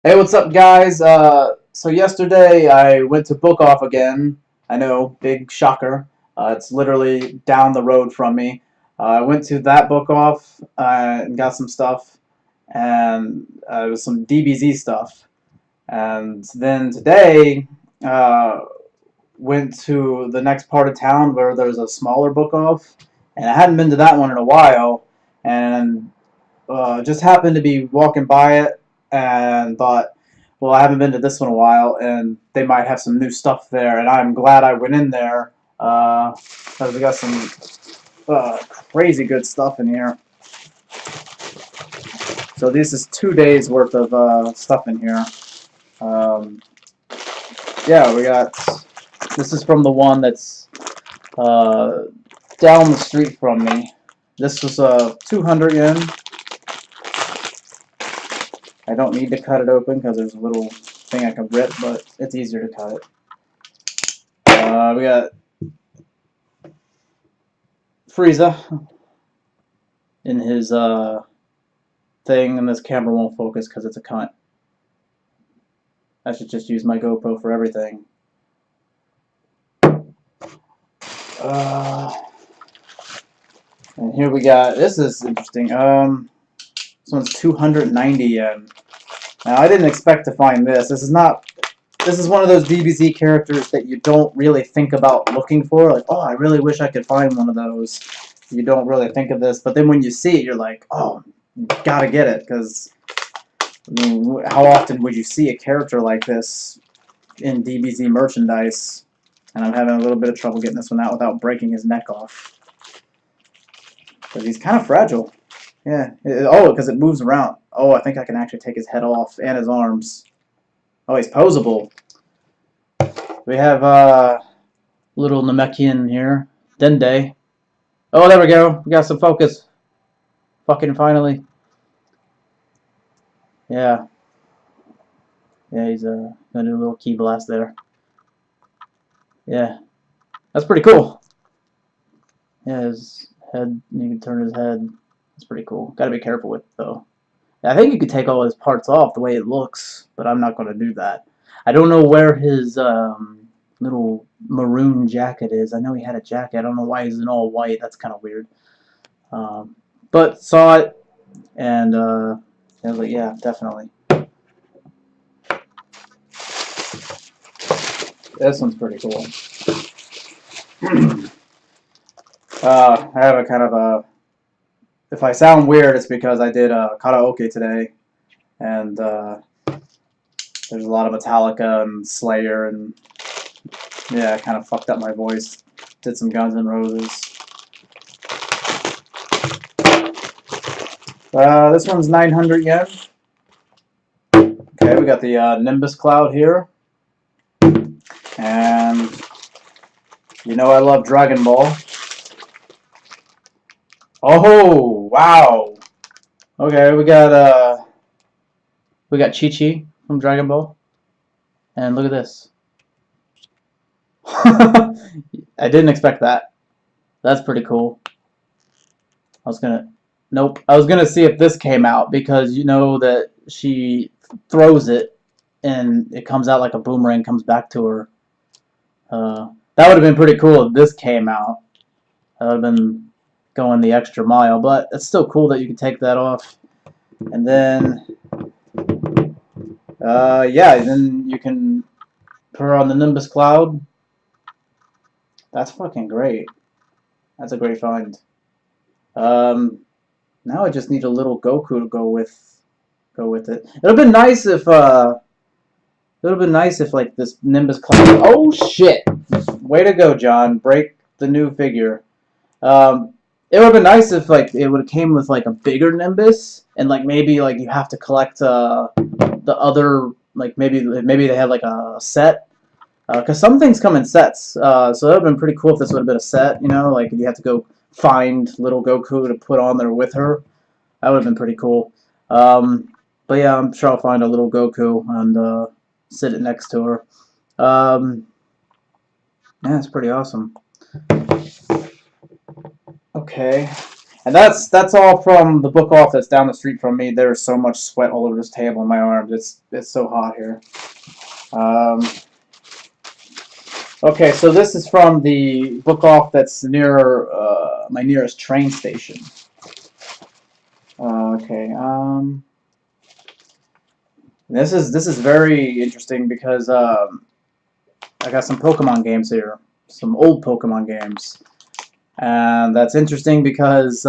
Hey, what's up, guys? So yesterday I went to Book Off again. I know, big shocker. It's literally down the road from me. I went to that Book Off and got some stuff, and it was some DBZ stuff. And then today, uh, went to the next part of town where there's a smaller Book Off, and I hadn't been to that one in a while, and just happened to be walking by it and thought, well, I haven't been to this one in a while, and they might have some new stuff there, and I'm glad I went in there because we got some crazy good stuff in here. So this is 2 days worth of stuff in here. Um, yeah, we got. This is from the one that's down the street from me. This was 200 yen. I don't need to cut it open because there's a little thing I can rip, but it's easier to cut it. We got Frieza in his thing, and this camera won't focus because it's a cunt. I should just use my GoPro for everything. And here we got, this is interesting. This one's 290 yen. Now, I didn't expect to find this. This is one of those DBZ characters that you don't really think about looking for. Like, oh, I really wish I could find one of those. You don't really think of this. But then when you see it, you're like, oh, gotta get it. Because, I mean, how often would you see a character like this in DBZ merchandise? And I'm having a little bit of trouble getting this one out without breaking his neck off. Because he's kind of fragile. Yeah. Oh, because it moves around. Oh, I think I can actually take his head off and his arms. Oh, he's posable. We have little Namekian here. Dende. Oh, there we go. We got some focus. Fucking finally. Yeah. Yeah, he's gonna do a little key blast there. Yeah. That's pretty cool. Yeah, his head, you can turn his head. That's pretty cool. Gotta be careful with it, though. I think you could take all his parts off the way it looks, but I'm not going to do that. I don't know where his little maroon jacket is. I know he had a jacket. I don't know why he's in all white. That's kind of weird. But saw it, and I was like, yeah, definitely. This one's pretty cool. I have a kind of a... If I sound weird, it's because I did karaoke today, and there's a lot of Metallica and Slayer, and yeah, I kind of fucked up my voice. Did some Guns N' Roses. This one's 900 yen. Okay, we got the Nimbus Cloud here, and you know I love Dragon Ball. Oh, wow. Okay, we got Chi-Chi from Dragon Ball. And look at this. I didn't expect that. That's pretty cool. Nope. I was gonna see if this came out because you know that she throws it and it comes out like a boomerang, comes back to her. That would have been pretty cool if this came out. That would have been going the extra mile, but it's still cool that you can take that off. And then yeah, then you can put her on the Nimbus Cloud. That's fucking great. That's a great find. Now I just need a little Goku to go with it. It would have been nice if like this Nimbus Cloud. Oh shit! Way to go, John. Break the new figure. It would have been nice if like it would have came with like a bigger Nimbus, and like maybe like you have to collect the other, like maybe they have like a set, because some things come in sets. So that would have been pretty cool if this would have been a set. You know, like you have to go find little Goku to put on there with her. That would have been pretty cool. But yeah, I'm sure I'll find a little Goku and sit it next to her. Yeah, it's pretty awesome. Okay, And that's all from the book off that's down the street from me. There's so much sweat all over this table and my arms. It's so hot here. Okay, so this is from the book off that's near my nearest train station. Okay. This is very interesting because I got some Pokemon games here, some old Pokemon games, and that's interesting because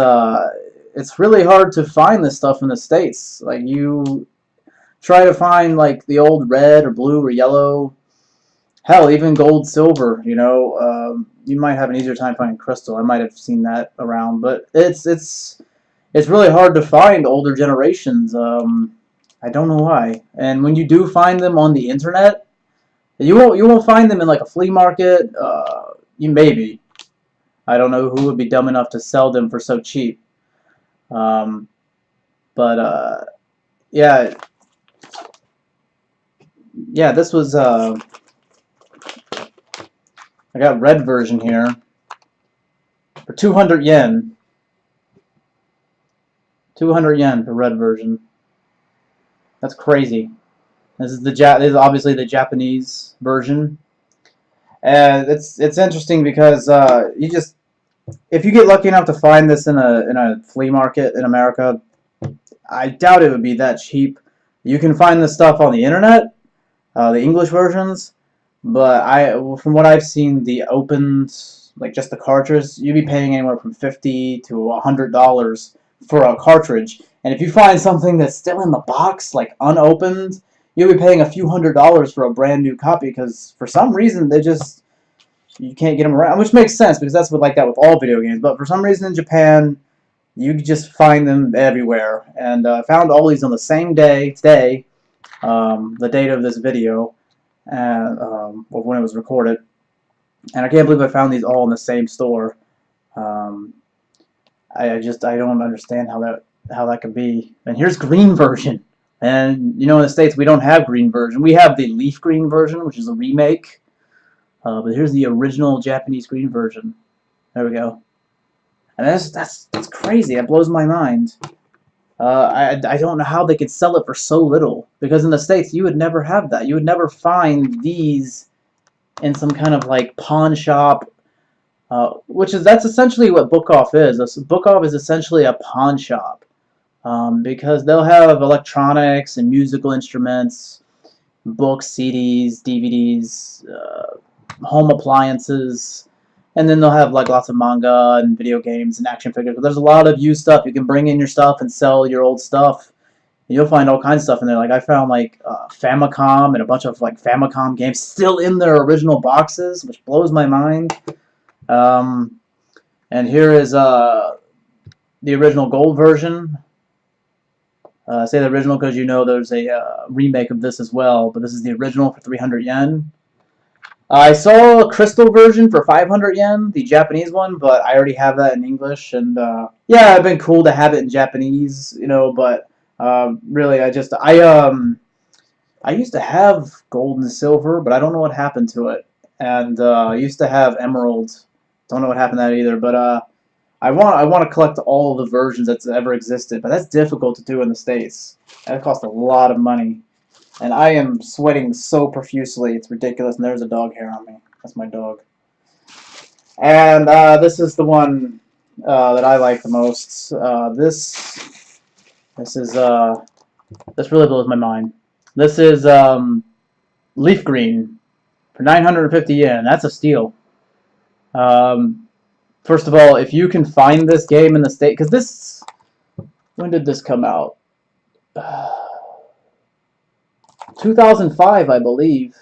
it's really hard to find this stuff in the States. Like, you try to find like the old red or blue or yellow, hell, even gold, silver. You know, you might have an easier time finding crystal. I might have seen that around, but it's really hard to find older generations. I don't know why. And when you do find them on the internet, you won't find them in like a flea market. You maybe. I don't know who would be dumb enough to sell them for so cheap. Yeah, yeah. This was I got red version here for 200 yen. 200 yen for red version. That's crazy. This is obviously the Japanese version, and it's interesting because if you get lucky enough to find this in a flea market in America, I doubt it would be that cheap. You can find this stuff on the internet, the English versions, but from what I've seen, the opened, like just the cartridge, you'd be paying anywhere from $50 to $100 for a cartridge. And if you find something that's still in the box, like unopened, you'll be paying a few $100s for a brand new copy because for some reason you can't get them around, which makes sense because that's like that with all video games. But for some reason in Japan, you just find them everywhere. And I found all these on the same day, today, the date of this video, and when it was recorded. And I can't believe I found these all in the same store. I don't understand how that could be. And here's green version. And you know, in the States we don't have green version. We have the leaf green version, which is a remake. But here's the original Japanese green version. There we go. And that's crazy. That blows my mind. I don't know how they could sell it for so little, because in the States you would never have that. You would never find these in some kind of like pawn shop. That's essentially what Book Off is. Book Off is essentially a pawn shop, because they'll have electronics and musical instruments, books, CDs, DVDs, home appliances, and then they'll have like lots of manga and video games and action figures. But there's a lot of used stuff. You can bring in your stuff and sell your old stuff. And you'll find all kinds of stuff in there. Like I found like Famicom and a bunch of like Famicom games still in their original boxes, which blows my mind. And here is the original gold version. I say the original because you know there's a remake of this as well, but this is the original for 300 yen. I saw a crystal version for 500 yen, the Japanese one, but I already have that in English, and yeah, it'd been cool to have it in Japanese, you know, but really, I used to have gold and silver, but I don't know what happened to it, and I used to have emerald. Don't know what happened to that either, but I want to collect all of the versions that's ever existed, but that's difficult to do in the States. That costs a lot of money, and I am sweating so profusely, it's ridiculous. And there's a dog hair on me. That's my dog. And this is the one that I like the most. This really blows my mind. This is leaf green for 950 yen. That's a steal. First of all, if you can find this game in the States, because this, when did this come out? 2005, I believe,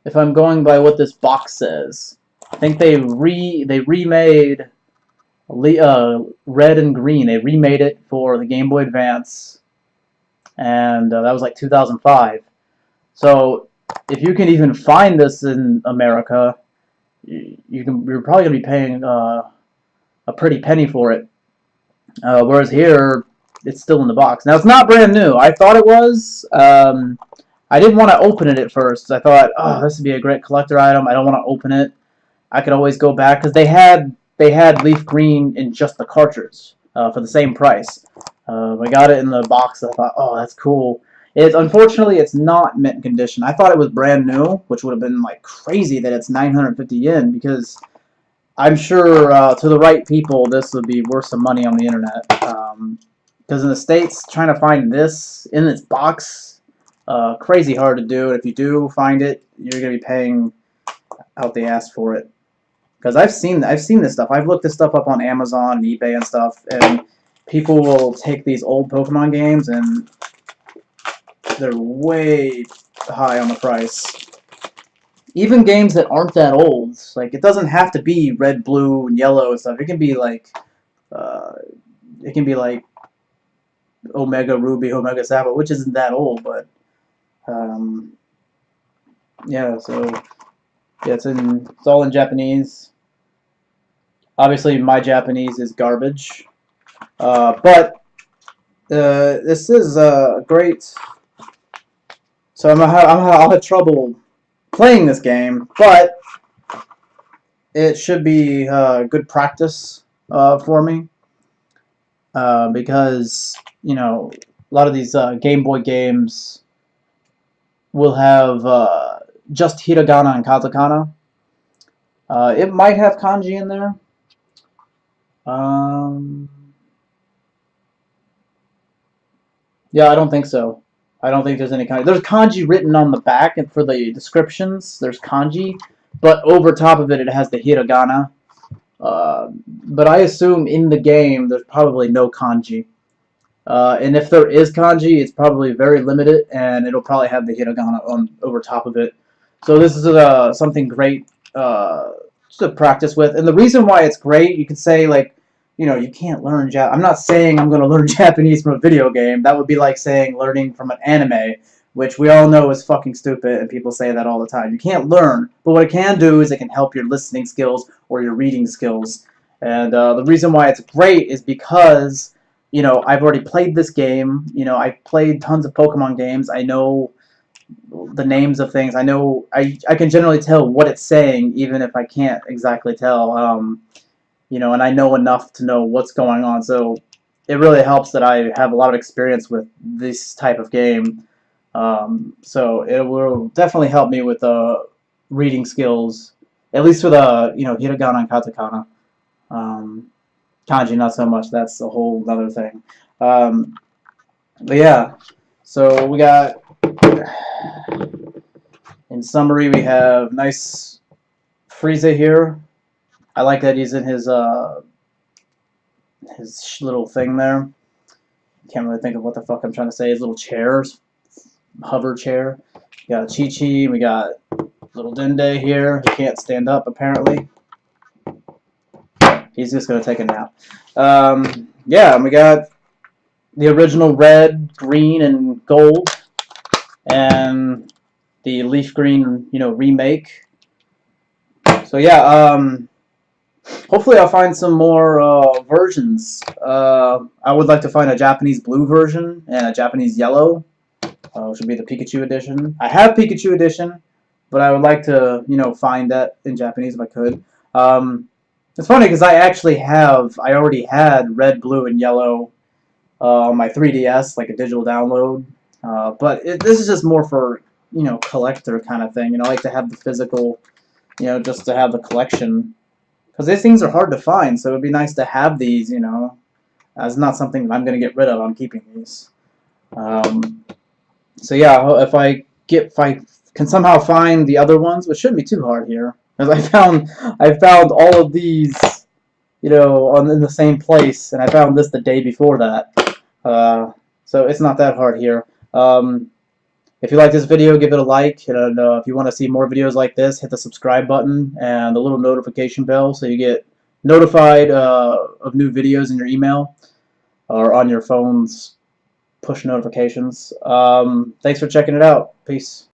if I'm going by what this box says. I think they remade Red and Green. They remade it for the Game Boy Advance, and that was like 2005. So if you can even find this in America, you're probably going to be paying a pretty penny for it. Whereas here, it's still in the box. Now, it's not brand new. I thought it was. I didn't want to open it at first. I thought, oh, this would be a great collector item. I don't want to open it. I could always go back, because they had leaf green in just the cartridge. for the same price. I got it in the box. I thought, oh, that's cool. Unfortunately, it's not mint condition. I thought it was brand new, which would have been like crazy that it's 950 yen, because I'm sure to the right people this would be worth some money on the internet. Because in the States, trying to find this in its box, crazy hard to do. And if you do find it, you're gonna be paying out the ass for it. Because I've seen this stuff. I've looked this stuff up on Amazon and eBay and stuff, and people will take these old Pokemon games and they're way high on the price. Even games that aren't that old, like it doesn't have to be red, blue, and yellow and stuff. It can be like Omega Ruby, Omega Sapphire, which isn't that old, but yeah. So yeah, it's all in Japanese. Obviously, my Japanese is garbage, but this is great. So I'll have trouble playing this game, but it should be good practice for me, because you know a lot of these Game Boy games will have just hiragana and katakana. It might have kanji in there. Yeah, I don't think so. I don't think there's any kanji. There's kanji written on the back, and for the descriptions, there's kanji, but over top of it, it has the hiragana. But I assume in the game, there's probably no kanji. And if there is kanji, it's probably very limited, and it'll probably have the hiragana on over top of it. So this is something great to practice with. And the reason why it's great, you could say, like, you know, you can't learn I'm not saying I'm going to learn Japanese from a video game. That would be like saying learning from an anime, which we all know is fucking stupid, and people say that all the time. You can't learn, but what it can do is it can help your listening skills or your reading skills. And the reason why it's great is because, you know, I've already played this game. You know, I've played tons of Pokemon games. I know the names of things. I know I can generally tell what it's saying, even if I can't exactly tell. You know, and I know enough to know what's going on. So it really helps that I have a lot of experience with this type of game. So it will definitely help me with reading skills, at least with you know, hiragana and katakana. Kanji, not so much. That's a whole other thing. But yeah, so we got, in summary, we have nice Frieza here. I like that he's in his little thing there. Can't really think of what the fuck I'm trying to say. His little chairs, hover chair. We got Chi-Chi. We got little Dende here. He can't stand up apparently. He's just gonna take a nap. Yeah, and we got the original red, green, and gold, and the leaf green, you know, remake. So yeah, hopefully I'll find some more versions. I would like to find a Japanese blue version and a Japanese yellow, which would be the Pikachu edition. I have Pikachu edition, but I would like to, you know, find that in Japanese if I could. It's funny because I already had red, blue, and yellow on my 3DS, like a digital download. But this is just more for, you know, collector kind of thing. You know, I like to have the physical, you know, just to have the collection. Because these things are hard to find, so it would be nice to have these, you know. It's not something that I'm going to get rid of. I'm keeping these. So yeah, if I can somehow find the other ones, which shouldn't be too hard here, because I found all of these, you know, in the same place, and I found this the day before that. So it's not that hard here. If you like this video, give it a like, and if you want to see more videos like this, hit the subscribe button and the little notification bell so you get notified of new videos in your email or on your phone's push notifications. Thanks for checking it out. Peace.